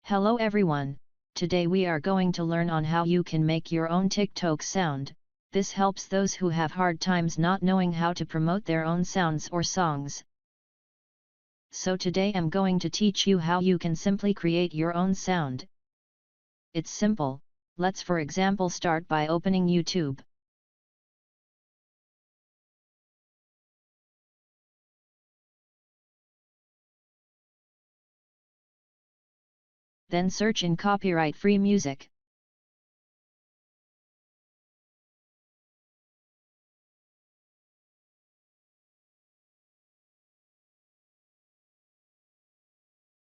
Hello everyone, today we are going to learn on how you can make your own TikTok sound. This helps those who have hard times not knowing how to promote their own sounds or songs. So today I'm going to teach you how you can simply create your own sound. It's simple, let's for example start by opening YouTube. Then search in copyright-free music.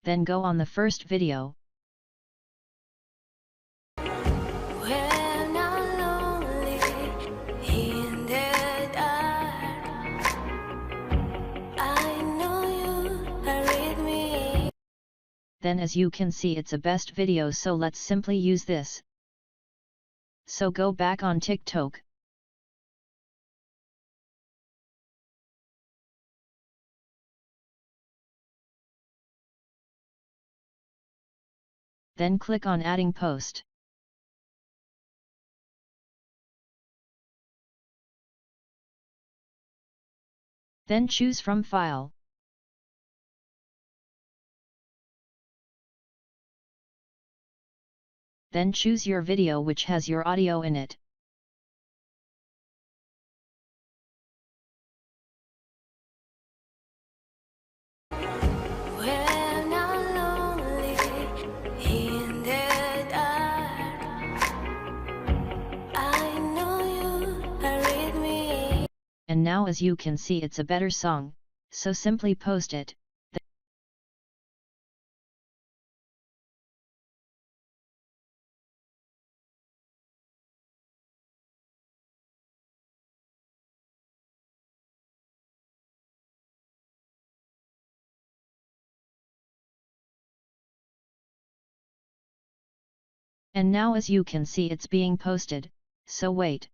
Then go on the first video. Then as you can see it's a best video, so let's simply use this. So go back on TikTok. Then click on adding post. Then choose from file. Then choose your video which has your audio in it. And now as you can see it's a better song, so simply post it. And now as you can see it's being posted, so wait.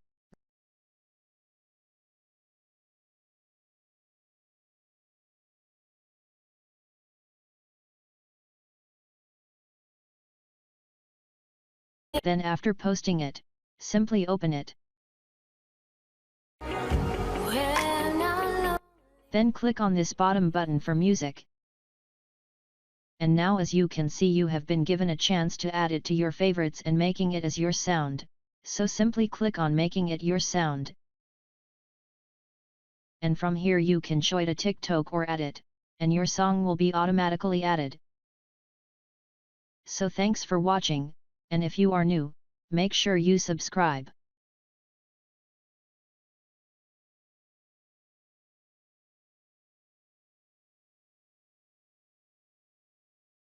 Then after posting it, simply open it. Then click on this bottom button for music. And now as you can see you have been given a chance to add it to your favorites and making it as your sound, so simply click on making it your sound. And from here you can show it a TikTok or add it, and your song will be automatically added. So thanks for watching, and if you are new, make sure you subscribe.